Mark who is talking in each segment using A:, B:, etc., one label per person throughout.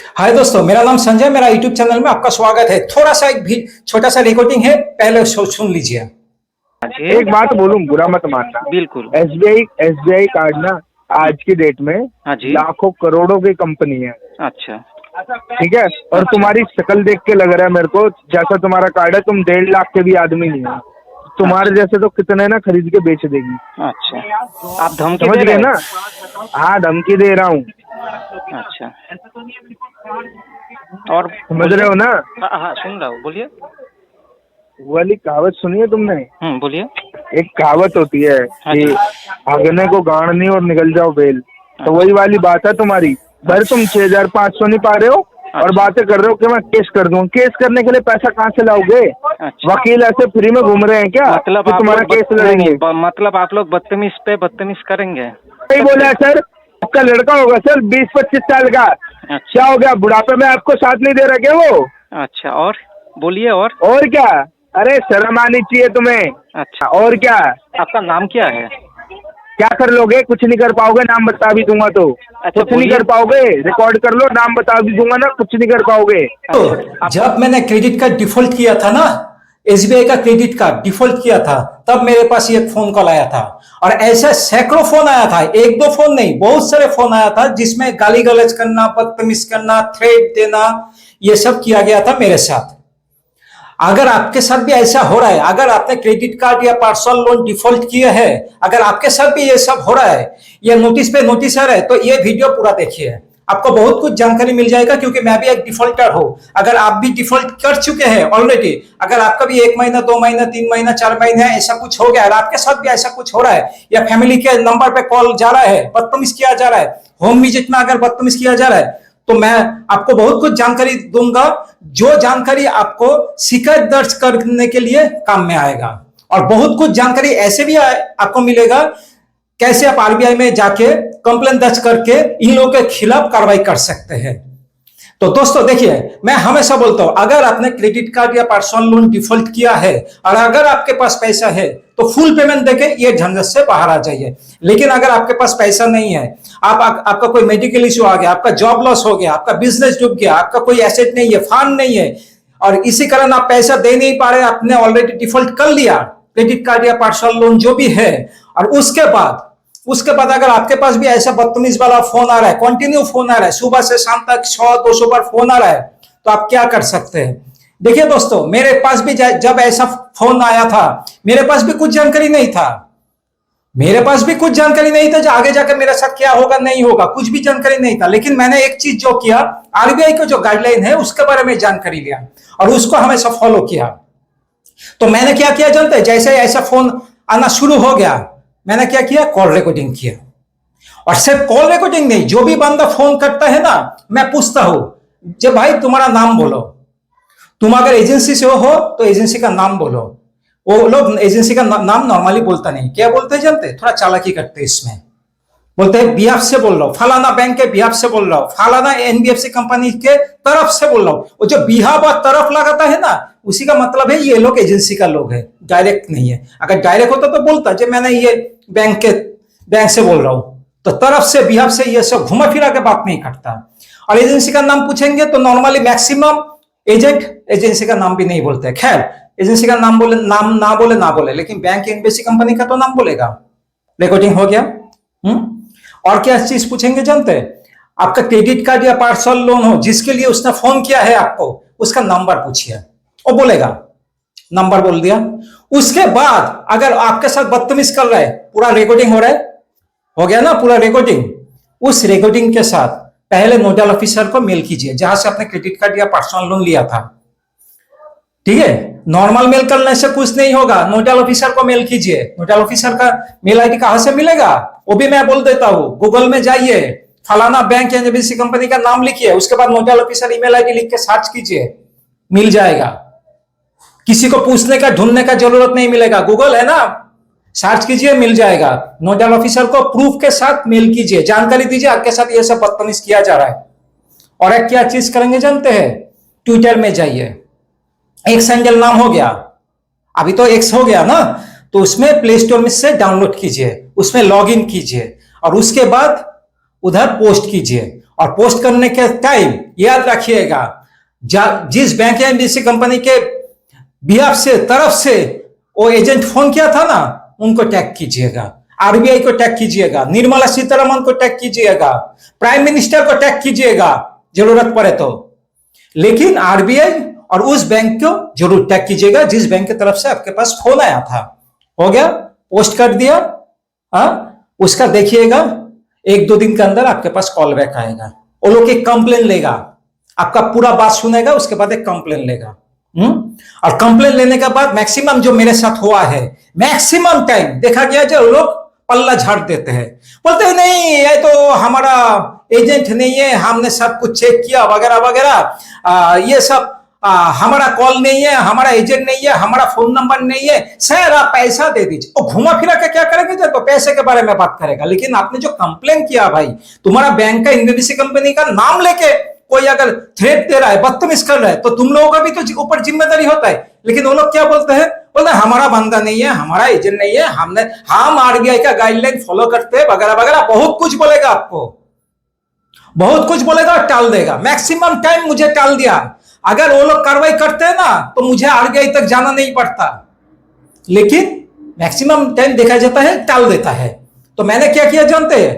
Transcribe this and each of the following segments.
A: हाय दोस्तों, मेरा नाम संजय, मेरा यूट्यूब चैनल में आपका स्वागत है। थोड़ा सा एक भी छोटा सा रिकॉर्डिंग है, पहले सुन लीजिए।
B: एक बात बोलूं, बुरा मत मानना।
C: बिल्कुल।
B: एसबीआई कार्ड ना आज की डेट में
C: हाँ जी।
B: लाखों करोड़ों की कंपनी है।
C: अच्छा।
B: ठीक है, और तुम्हारी शक्ल देख के लग रहा है मेरे को जैसा तुम्हारा कार्ड है, तुम 1.5 लाख के भी आदमी नहीं हो। तुम्हारे जैसे तो कितने ना खरीद के बेच देगी।
C: अच्छा, आप धमकी
B: समझ
C: दे
B: गए
C: रहे
B: ना?
C: हैं?
B: हाँ, धमकी दे रहा हूँ।
C: अच्छा, और
B: समझ रहे हो ना?
C: हाँ हाँ, सुन रहा हूँ, बोलिए।
B: वो वाली कहावत सुनी है तुमने?
C: बोलिए।
B: एक कहावत होती है
C: हाँ
B: कि
C: जी।
B: भागने को गाड़नी और निकल जाओ बेल। तो वही वाली बात है तुम्हारी। भर तुम 6,500 नहीं पा रहे हो और बातें कर रहे हो कि मैं केस कर दूं। केस करने के लिए पैसा कहाँ से लाओगे?
C: अच्छा।
B: वकील ऐसे फ्री में घूम रहे हैं क्या
C: मतलब
B: कि
C: आप
B: तुम्हारा
C: लोग
B: केस लड़ेंगे?
C: मतलब आप लोग बदतमीज पे बदतमीज करेंगे।
B: सही बोला है सर। आपका लड़का होगा सर 20-25 साल का।
C: अच्छा।
B: क्या हो गया, बुढ़ापे में आपको साथ नहीं दे रहा क्या वो?
C: अच्छा, और बोलिए।
B: और क्या? अरे शर्म आनी चाहिए तुम्हें।
C: अच्छा,
B: और क्या?
C: आपका नाम क्या है?
B: क्या कर लोगे? कुछ नहीं कर पाओगे। नाम बता भी दूंगा तो
C: अच्छा,
B: कुछ नहीं
C: बोलिए।
B: कर पाओगे। रिकॉर्ड कर लो, नाम बता भी दूंगा ना, कुछ नहीं कर पाओगे।
A: तो जब मैंने क्रेडिट कार्ड डिफॉल्ट किया था ना, एसबीआई का क्रेडिट कार्ड डिफॉल्ट किया था, तब मेरे पास ये फोन कॉल आया था। और ऐसे सैकड़ों फोन आया था, एक दो फोन नहीं, बहुत सारे फोन आया था, जिसमें गाली गलौज करना, बदतमीज करना, थ्रेट देना, ये सब किया गया था मेरे साथ। अगर आपके साथ भी ऐसा हो रहा है, अगर आपने क्रेडिट कार्ड या पर्सनल लोन डिफॉल्ट किए हैं, अगर आपके साथ भी ये सब हो रहा है, ये नोटिस पे नोटिस आ रहा है, तो ये वीडियो पूरा देखिए, आपको बहुत कुछ जानकारी मिल जाएगा। क्योंकि मैं भी एक डिफॉल्टर हूं। अगर आप भी डिफॉल्ट कर चुके हैं ऑलरेडी, अगर आपका भी 1 महीना, 2 महीना, 3 महीना, 4 महीना ऐसा कुछ हो गया और आपके साथ भी ऐसा कुछ हो रहा है, या फैमिली के नंबर पे कॉल जा रहा है, बदतमीज किया जा रहा है, होम विजिट में अगर बदतमीज किया जा रहा है, तो मैं आपको बहुत कुछ जानकारी दूंगा, जो जानकारी आपको शिकायत दर्ज करने के लिए काम में आएगा। और बहुत कुछ जानकारी ऐसे भी आपको मिलेगा, कैसे आप आरबीआई में जाके कंप्लेन दर्ज करके इन लोगों के खिलाफ कार्रवाई कर सकते हैं। तो दोस्तों देखिए, मैं हमेशा बोलता हूं, अगर आपने क्रेडिट कार्ड या पर्सनल लोन डिफॉल्ट किया है और अगर आपके पास पैसा है, तो फुल पेमेंट देके ये झंझट से बाहर आ जाइए। लेकिन अगर आपके पास पैसा नहीं है, आपका कोई मेडिकल इश्यू आ गया, आपका जॉब लॉस हो गया, आपका बिजनेस डूब गया, आपका कोई एसेट नहीं है, फंड नहीं है, और इसी कारण आप पैसा दे नहीं पा रहे, आपने ऑलरेडी डिफॉल्ट कर लिया क्रेडिट कार्ड या पर्सनल लोन जो भी है, और उसके बाद अगर आपके पास भी ऐसा बदतमीज वाला फोन आ रहा है, कंटिन्यू फोन आ रहा है, सुबह से शाम तक 100-200 बार फोन आ रहा है, तो आप क्या कर सकते हैं? देखिए दोस्तों, मेरे पास भी जब ऐसा फोन आया था, मेरे पास भी कुछ जानकारी नहीं था। जो आगे जाकर मेरे साथ क्या होगा नहीं होगा, कुछ भी जानकारी नहीं था। लेकिन मैंने एक चीज जो किया, आरबीआई का जो गाइडलाइन है उसके बारे में जानकारी लिया और उसको हमेशा फॉलो किया। तो मैंने क्या किया जानते हैं? जैसे ऐसा फोन आना शुरू हो गया, मैंने क्या किया? कॉल रिकॉर्डिंग किया। और सिर्फ कॉल रिकॉर्डिंग नहीं, जो भी बंदा फोन करता है ना, मैं पूछता हूं, जब भाई तुम्हारा नाम बोलो, तुम अगर एजेंसी से हो तो एजेंसी का नाम बोलो। वो लोग एजेंसी का नाम नॉर्मली बोलता नहीं, क्या बोलते हैं जानते? थोड़ा चालाकी करते हैं इसमें, बोलते हैं बिहाफ से बोल रहा हूं, फलाना बैंक के बिहाफ से बोल रहा हूं, फलाना एनबीएफसी कंपनी के तरफ से बोल रहा हूं। वो जो बिहाफ और तरफ लगाता है ना, उसी का मतलब है ये लोग एजेंसी का लोग है, डायरेक्ट नहीं है। अगर डायरेक्ट होता तो बोलता जो मैंने ये बैंक से बोल रहा हूं, तो तरफ से बिहाफ से ये सब घुमा फिरा के बात नहीं करता। और एजेंसी का नाम पूछेंगे तो नॉर्मली मैक्सिमम एजेंट एजेंसी का नाम भी नहीं बोलते। खैर, एजेंसी का नाम ना बोले, लेकिन बैंक एनबीएफसी कंपनी का तो नाम बोलेगा। रिकॉर्डिंग हो गया। और क्या चीज पूछेंगे जानते हैं? आपका क्रेडिट कार्ड या पर्सनल लोन हो जिसके लिए उसने फोन किया है आपको, उसका नंबर पूछिए, वो बोलेगा। नंबर बोल दिया, उसके बाद अगर आपके साथ बदतमीज कर रहा है, पूरा रिकॉर्डिंग हो रहा है, हो गया ना पूरा रिकॉर्डिंग। उस रिकॉर्डिंग के साथ पहले नोडल ऑफिसर को मेल कीजिए जहां से आपने क्रेडिट कार्ड या पर्सनल लोन लिया था। ठीक है, नॉर्मल मेल करने से कुछ नहीं होगा, नोडल ऑफिसर को मेल कीजिए। नोडल ऑफिसर का मेल आईडी कहां से मिलेगा वो भी मैं बोल देता हूं। गूगल में जाइए, फलाना बैंक या एनबीएफसी कंपनी का नाम लिखिए, उसके बाद नोडल ऑफिसर ईमेल आईडी लिख के सर्च कीजिए, मिल जाएगा। किसी को पूछने का ढूंढने का जरूरत नहीं मिलेगा, गूगल है ना, सर्च कीजिए, मिल जाएगा। नोडल ऑफिसर को प्रूफ के साथ मेल कीजिए, जानकारी दीजिए आपके साथ ये सब बदतमीज किया जा रहा है। और एक क्या चीज करेंगे जानते हैं? ट्विटर में जाइए, एक्स हैंडल नाम हो गया, अभी तो एक्स हो गया ना, तो उसमें प्ले स्टोर में से डाउनलोड कीजिए, उसमें लॉग इन कीजिए और उसके बाद उधर पोस्ट कीजिए। और पोस्ट करने के टाइम याद रखिएगा, जिस बैंक या एनबीसी कंपनी के बिहाफ से तरफ से वो एजेंट फोन किया था ना, उनको टैग कीजिएगा, आरबीआई को टैग कीजिएगा, निर्मला सीतारमण को टैग कीजिएगा, प्राइम मिनिस्टर को टैग कीजिएगा जरूरत पड़े तो। लेकिन आरबीआई और उस बैंक को जरूर टैग कीजिएगा जिस बैंक की तरफ से आपके पास फोन आया था। हो गया, पोस्ट कर दिया। उसका देखिएगा 1-2 दिन के अंदर आपके पास कॉल बैक आएगा, वो लोग एक कंप्लेन लेगा, आपका पूरा बात सुनेगा, उसके बाद एक कंप्लेन लेगा। और कंप्लेन लेने के बाद मैक्सिमम जो मेरे साथ हुआ है, मैक्सिमम टाइम देखा गया जो लोग पल्ला झाड़ देते हैं, बोलते हैं नहीं ये तो हमारा एजेंट नहीं है, हमने सब कुछ चेक किया वगैरह वगैरह, ये सब हमारा कॉल नहीं है, हमारा एजेंट नहीं है, हमारा फोन नंबर नहीं है, सर आप पैसा दे दीजिए। और घुमा फिरा के क्या करेंगे, जब तो पैसे के बारे में बात करेगा। लेकिन आपने जो कंप्लेन किया भाई, तुम्हारा बैंक का एनबीसी कंपनी का नाम लेके कोई अगर थ्रेट दे रहा है, बदतमीज कर रहा है, तो तुम लोगों का भी तो ऊपर जिम्मेदारी होता है। लेकिन वो लोग क्या बोलते हैं, बोलते हैं हमारा बंदा नहीं है, हमारा एजेंट नहीं है, हम आरबीआई का गाइडलाइन फॉलो करते हैं वगैरह वगैरह, बहुत कुछ बोलेगा आपको, बहुत कुछ बोलेगा और टाल देगा। मैक्सिमम टाइम मुझे टाल दिया। अगर वो लोग कार्रवाई करते हैं ना तो मुझे आरबीआई तक जाना नहीं पड़ता, लेकिन मैक्सिमम टाइम देखा जाता है टाल देता है। तो मैंने क्या किया जानते हैं,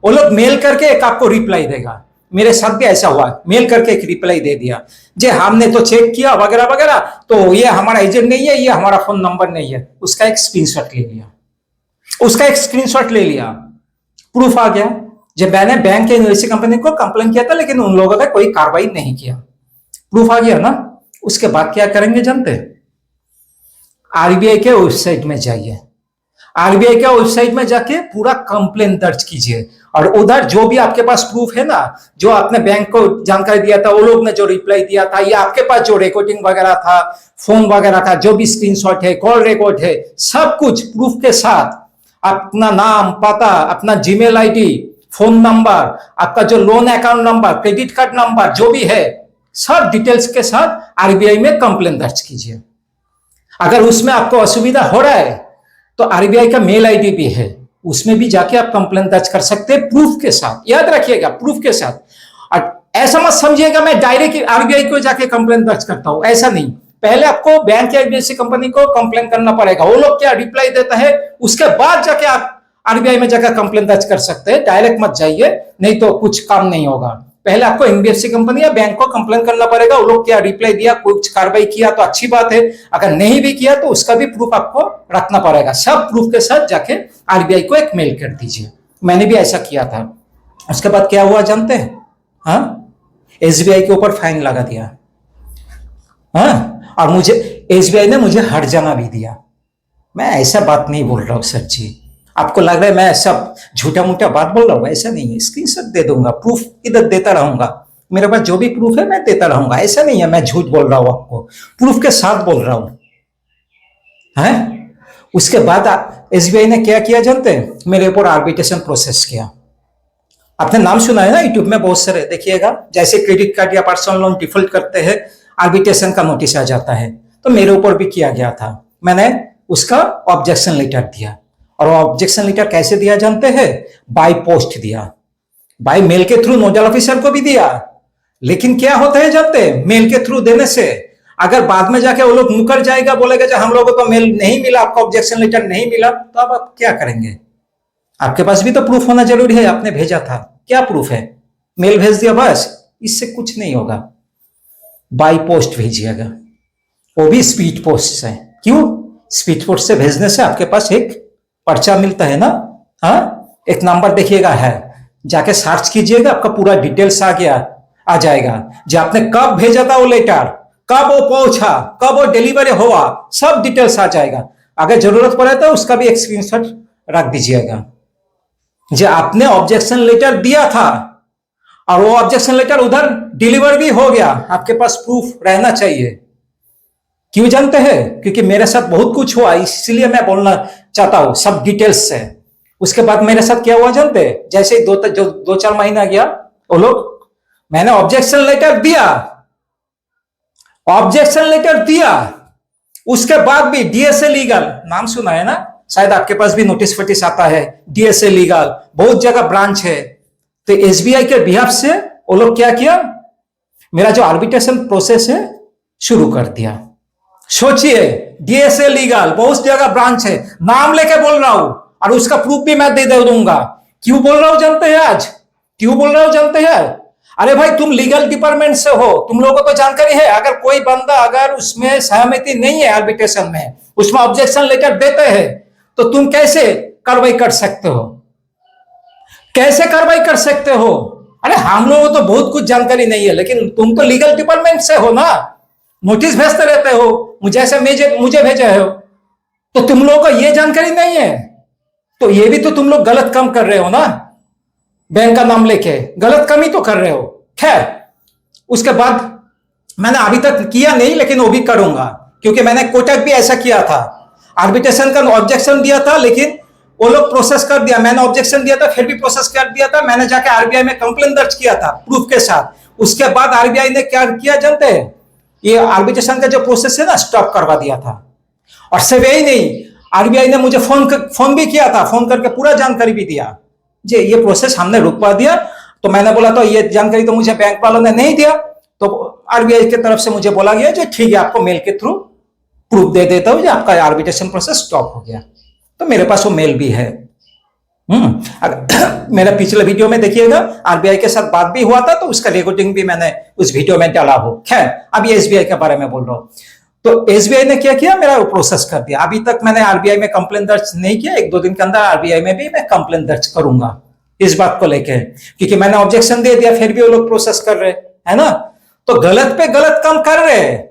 A: वो लोग मेल करके एक आपको रिप्लाई देगा। मेरे साथ भी ऐसा हुआ, मेल करके एक रिप्लाई दे दिया जे हमने तो चेक किया वगैरह वगैरह, तो ये हमारा एजेंट नहीं है, ये हमारा फोन नंबर नहीं है। उसका एक स्क्रीनशॉट ले लिया, उसका एक स्क्रीनशॉट ले लिया, प्रूफ आ गया। जब मैंने बैंक या एनबीसी कंपनी को कंप्लेन किया था, लेकिन उन लोगों ने कोई कार्रवाई नहीं किया, प्रूफ आ गया ना। उसके बाद क्या करेंगे जानते हैं, आरबीआई के वेबसाइट में जाइए, आरबीआई के वेबसाइट में जाके पूरा कंप्लेन दर्ज कीजिए, और उधर जो भी आपके पास प्रूफ है ना, जो आपने बैंक को जानकारी दिया था, वो लोग ने जो रिप्लाई दिया था, या आपके पास जो रिकॉर्डिंग वगैरह था, फोन वगैरह का जो भी स्क्रीनशॉट है, कॉल रिकॉर्ड है, सब कुछ प्रूफ के साथ, अपना नाम, पता, अपना जीमेल आईडी, फोन नंबर, आपका जो loan account number, credit card number जो भी है, सब डिटेल्स के साथ आरबीआई में कंप्लेन दर्ज कीजिए। अगर उसमें आपको असुविधा हो रहा है तो आरबीआई का मेल आईडी भी है, उसमें भी जाके आप कंप्लेन दर्ज कर सकते हैं प्रूफ के साथ। याद रखिएगा, प्रूफ के साथ। और ऐसा मत समझिएगा मैं डायरेक्ट आरबीआई को जाके कंप्लेन दर्ज करता हूं, ऐसा नहीं। पहले आपको बैंक या एनबीसी कंपनी को कंप्लेन करना पड़ेगा, वो लोग क्या रिप्लाई देता है, उसके बाद जाके आप आरबीआई में जाकर कंप्लेन दर्ज कर सकते हैं। डायरेक्ट मत जाइए, नहीं तो कुछ काम नहीं होगा। पहले आपको एनबीएफसी कंपनी या बैंक को कंप्लेन करना पड़ेगा, वो लोग क्या रिप्लाई दिया, कुछ कार्रवाई किया तो अच्छी बात है, अगर नहीं भी किया तो उसका भी प्रूफ आपको रखना पड़ेगा। सब प्रूफ के साथ जाके आरबीआई को एक मेल कर दीजिए। मैंने भी ऐसा किया था। उसके बाद क्या हुआ जानते हैं, हाँ, एसबीआई के ऊपर फाइन लगा दिया, हाँ, और मुझे एसबीआई ने मुझे हर जाना भी दिया। मैं ऐसा बात नहीं बोल रहा हूँ सर जी, आपको लग रहा है मैं सब झूठा मूठा बात बोल रहा हूँ, ऐसा नहीं है। स्क्रीनशॉट दे दूंगा, प्रूफ इधर देता रहूंगा, मेरे पास जो भी प्रूफ है मैं देता रहूंगा, ऐसा नहीं है मैं झूठ बोल रहा हूँ, आपको प्रूफ के साथ बोल रहा हूँ, हैं। उसके बाद एसबीआई ने क्या किया जानते हैं, मेरे ऊपर आर्बिट्रेशन प्रोसेस किया। आपने नाम सुना है ना, यूट्यूब में बहुत सारे, देखिएगा, जैसे क्रेडिट कार्ड या पर्सनल लोन डिफॉल्ट करते हैं, आर्बिट्रेशन का नोटिस आ जाता है, तो मेरे ऊपर भी किया गया था। मैंने उसका ऑब्जेक्शन लेटर दिया, और ऑब्जेक्शन लेटर कैसे दिया जानते हैं, बाय पोस्ट दिया, बाय मेल के थ्रू नोडल ऑफिसर को भी दिया। लेकिन क्या होता है जानते हैं, मेल के थ्रू देने से अगर बाद में जाके वो लोग मुकर जाएगा, बोलेगा जो हम लोगों को मेल नहीं मिला, आपका ऑब्जेक्शन लेटर नहीं मिला, तो अब आप क्या करेंगे। आपके पास भी तो प्रूफ होना जरूरी है, आपने भेजा था, क्या प्रूफ है, मेल भेज दिया बस, इससे कुछ नहीं होगा। बाय पोस्ट भेजिएगा, वो भी स्पीड पोस्ट से। क्यों, स्पीड पोस्ट से भेजने से आपके पास एक पर्चा मिलता है ना, हाँ, एक नंबर देखिएगा है, जाके सर्च कीजिएगा, आपका पूरा डिटेल्स आ जाएगा, जो आपने कब भेजा था वो लेटर, कब वो पहुंचा, कब वो डिलीवरी हुआ, सब डिटेल्स आ जाएगा। अगर जरूरत पड़े तो उसका भी एक स्क्रीनशॉट रख दीजिएगा। जो आपने ऑब्जेक्शन लेटर दिया था और वो ऑब्जेक्शन लेटर उधर डिलीवर भी हो गया, आपके पास प्रूफ रहना चाहिए। क्यों जानते हैं, क्योंकि मेरे साथ बहुत कुछ हुआ, इसलिए मैं बोलना चाहता हूं सब डिटेल्स से। उसके बाद मेरे साथ क्या हुआ जानते हैं, जैसे ही 2-4 महीना गया, वो लोग, मैंने ऑब्जेक्शन लेटर दिया, उसके बाद भी डीएसए लीगल, नाम सुना है ना, शायद आपके पास भी नोटिस फटिस आता है, डीएसए लीगल, बहुत जगह ब्रांच है, तो एसबीआई के बिहाफ से वो लोग क्या किया, मेरा जो आर्बिट्रेशन प्रोसेस है शुरू कर दिया। सोचिए, डीएसए लीगल बहुत जगह ब्रांच है, नाम लेके बोल रहा हूं और उसका प्रूफ भी मैं दे दूंगा। क्यों बोल रहा हूं जानते हैं आज, क्यों बोल रहा हूं जानते हैं? अरे भाई, तुम लीगल डिपार्टमेंट से हो, तुम लोगों को जानकारी है। अगर कोई बंदा अगर उसमें सहमति नहीं है आर्बिट्रेशन में, उसमें ऑब्जेक्शन लेकर देते हैं, तो तुम कैसे कार्रवाई कर सकते हो? कैसे कार्रवाई कर सकते हो? अरे हम लोगों को तो बहुत कुछ जानकारी नहीं है, लेकिन तुम तो लीगल डिपार्टमेंट से हो ना, नोटिस भेजते रहते हो, मुझे भेजे हो, तो तुम लोगों को यह जानकारी नहीं है। तो ये भी तो तुम लोग गलत काम कर रहे हो ना, बैंक का नाम लेके गलत काम ही तो कर रहे हो। खैर, उसके बाद मैंने अभी तक किया नहीं, लेकिन वो भी करूंगा, क्योंकि मैंने कोटक भी ऐसा किया था, आर्बिट्रेशन का ऑब्जेक्शन दिया था, लेकिन वो लोग प्रोसेस कर दिया। मैंने ऑब्जेक्शन दिया था, फिर भी प्रोसेस कर दिया था। मैंने जाके आरबीआई में कंप्लेन दर्ज किया था प्रूफ के साथ। उसके बाद आरबीआई ने क्या किया जानते हैं? ये आर्बिट्रेशन का जो प्रोसेस है ना, स्टॉप करवा दिया था। और सिर्फ यही नहीं, आरबीआई ने मुझे फोन भी किया था, फोन करके पूरा जानकारी भी दिया, जी ये प्रोसेस हमने रुकवा दिया। तो मैंने बोला तो ये जानकारी तो मुझे बैंक वालों ने नहीं दिया, तो आरबीआई की तरफ से मुझे बोला गया जो ठीक है, आपको मेल के थ्रू प्रूफ दे देता हूं, आपका आर्बिट्रेशन प्रोसेस स्टॉप हो गया। तो मेरे पास वो मेल भी है। अगर मेरा पिछले वीडियो में देखिएगा, आरबीआई के साथ बात भी हुआ था, तो उसका रिकॉर्डिंग भी मैंने उस वीडियो में डाला हो। खैर, अभी एसबीआई के बारे में बोल रहा हूं। तो एसबीआई ने क्या किया, मेरा प्रोसेस कर दिया। अभी तक मैंने आरबीआई में कंप्लेन दर्ज नहीं किया, 1-2 दिन के अंदर आरबीआई में भी मैं कंप्लेन दर्ज करूंगा इस बात को लेकर, क्योंकि मैंने ऑब्जेक्शन दे दिया, फिर भी वो लोग प्रोसेस कर रहे है ना। तो गलत पे गलत काम कर रहे हैं,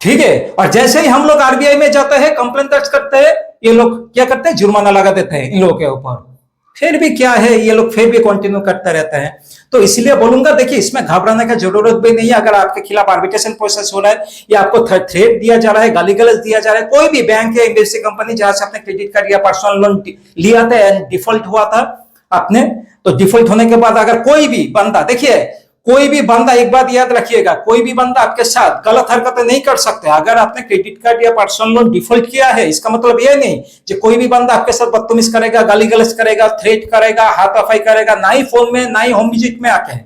A: ठीक है। और जैसे ही हम लोग आरबीआई में जाते हैं, कंप्लेन दर्ज करते हैं, ये लोग क्या करते हैं, जुर्माना लगा देते हैं इन लोगों के ऊपर। फिर भी क्या है, ये लोग फिर भी कंटिन्यू करते रहते हैं। तो इसलिए बोलूंगा, देखिए इसमें घबराने का जरूरत भी नहीं है। अगर आपके खिलाफ आर्बिट्रेशन प्रोसेस हो रहा है, या आपको थ्रेट दिया जा रहा है, गाली गलौज दिया जा रहा है, कोई भी बैंक या इंडस्ट्री कंपनी जहां से आपने क्रेडिट कार्ड या पर्सनल लोन लिया था एंड डिफॉल्ट हुआ था आपने, तो डिफॉल्ट होने के बाद अगर कोई भी बंदा, देखिए कोई भी बंदा, एक बात याद रखिएगा, कोई भी बंदा आपके साथ गलत हरकतें नहीं कर सकते। अगर आपने क्रेडिट कार्ड या पर्सनल लोन डिफॉल्ट किया है, इसका मतलब यह नहीं कि कोई भी बंदा आपके साथ बदतमीज करेगा, गाली गलौज करेगा, थ्रेट करेगा, हाथापाई करेगा, ना ही फोन में, ना ही होम विजिट में आके।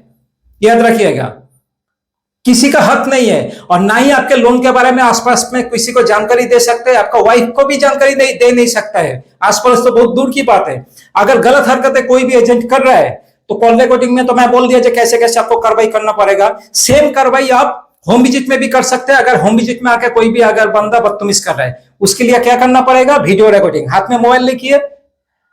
A: याद रखिएगा, किसी का हक नहीं है, और ना ही आपके लोन के बारे में आसपास में किसी को जानकारी दे सकते हैं। आपका वाइफ को भी जानकारी दे नहीं सकता है, आसपास तो बहुत दूर की बात है। अगर गलत हरकतें कोई भी एजेंट कर रहा है, तो कॉल रिकॉर्डिंग में तो मैं बोल दिया कैसे कैसे आपको कार्रवाई करना पड़ेगा। सेम कार्रवाई आप होम विजिट में भी कर सकते हैं। अगर होम विजिट में आके कोई भी अगर बंदा बदतमीज कर रहा है, उसके लिए क्या करना पड़ेगा, वीडियो रिकॉर्डिंग। हाथ में मोबाइल लेके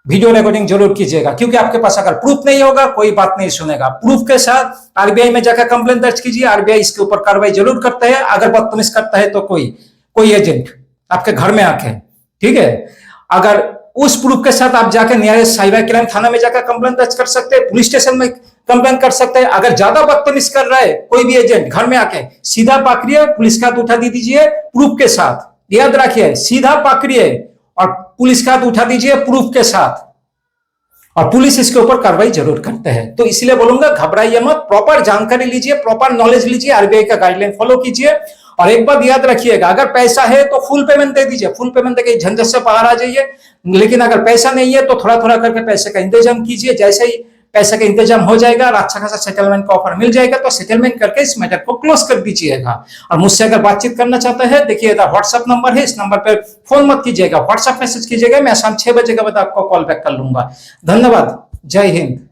A: वीडियो रिकॉर्डिंग जरूर कीजिएगा, क्योंकि आपके पास अगर प्रूफ नहीं होगा, कोई बात नहीं सुनेगा। प्रूफ के साथ आरबीआई में जाकर कंप्लेन दर्ज कीजिए, आरबीआई इसके ऊपर कार्रवाई जरूर करता है। अगर बदतमीज करता है तो कोई एजेंट आपके घर में आके, ठीक है, अगर उस प्रूफ के साथ आप जाकर नियरेस्ट साइबर क्राइम थाना में जाकर कंप्लेन दर्ज कर सकते हैं, पुलिस स्टेशन में कंप्लेन कर सकते हैं। अगर ज्यादा बदतमीज कर रहा है कोई भी एजेंट, घर में आके सीधा पकड़िए, पुलिस का हाथ उठा दीजिए प्रूफ के साथ। याद रखिए, सीधा पकड़िए और पुलिस का हाथ उठा दीजिए प्रूफ के साथ, और पुलिस इसके ऊपर कार्रवाई जरूर करते हैं। तो इसलिए बोलूंगा, घबराइए मत, प्रॉपर जानकारी लीजिए, प्रॉपर नॉलेज लीजिए, आरबीआई का गाइडलाइन फॉलो कीजिए। और एक बात याद रखिएगा, अगर पैसा है तो फुल पेमेंट दे दीजिए, फुल पेमेंट देके झंझट से बाहर आ जाइए। लेकिन अगर पैसा नहीं है तो थोड़ा थोड़ा करके पैसे का इंतजाम कीजिए। जैसे ही पैसे का इंतजाम हो जाएगा और अच्छा खासा सेटलमेंट का ऑफर मिल जाएगा, तो सेटलमेंट करके इस मैटर को क्लोज कर दीजिएगा। और मुझसे अगर बातचीत करना चाहते हैं, देखिए व्हाट्सएप नंबर है, इस नंबर पर फोन मत कीजिएगा, व्हाट्सएप मैसेज कीजिएगा। मैं शाम 6 बजे के बाद आपको कॉल बैक कर लूंगा। धन्यवाद, जय हिंद।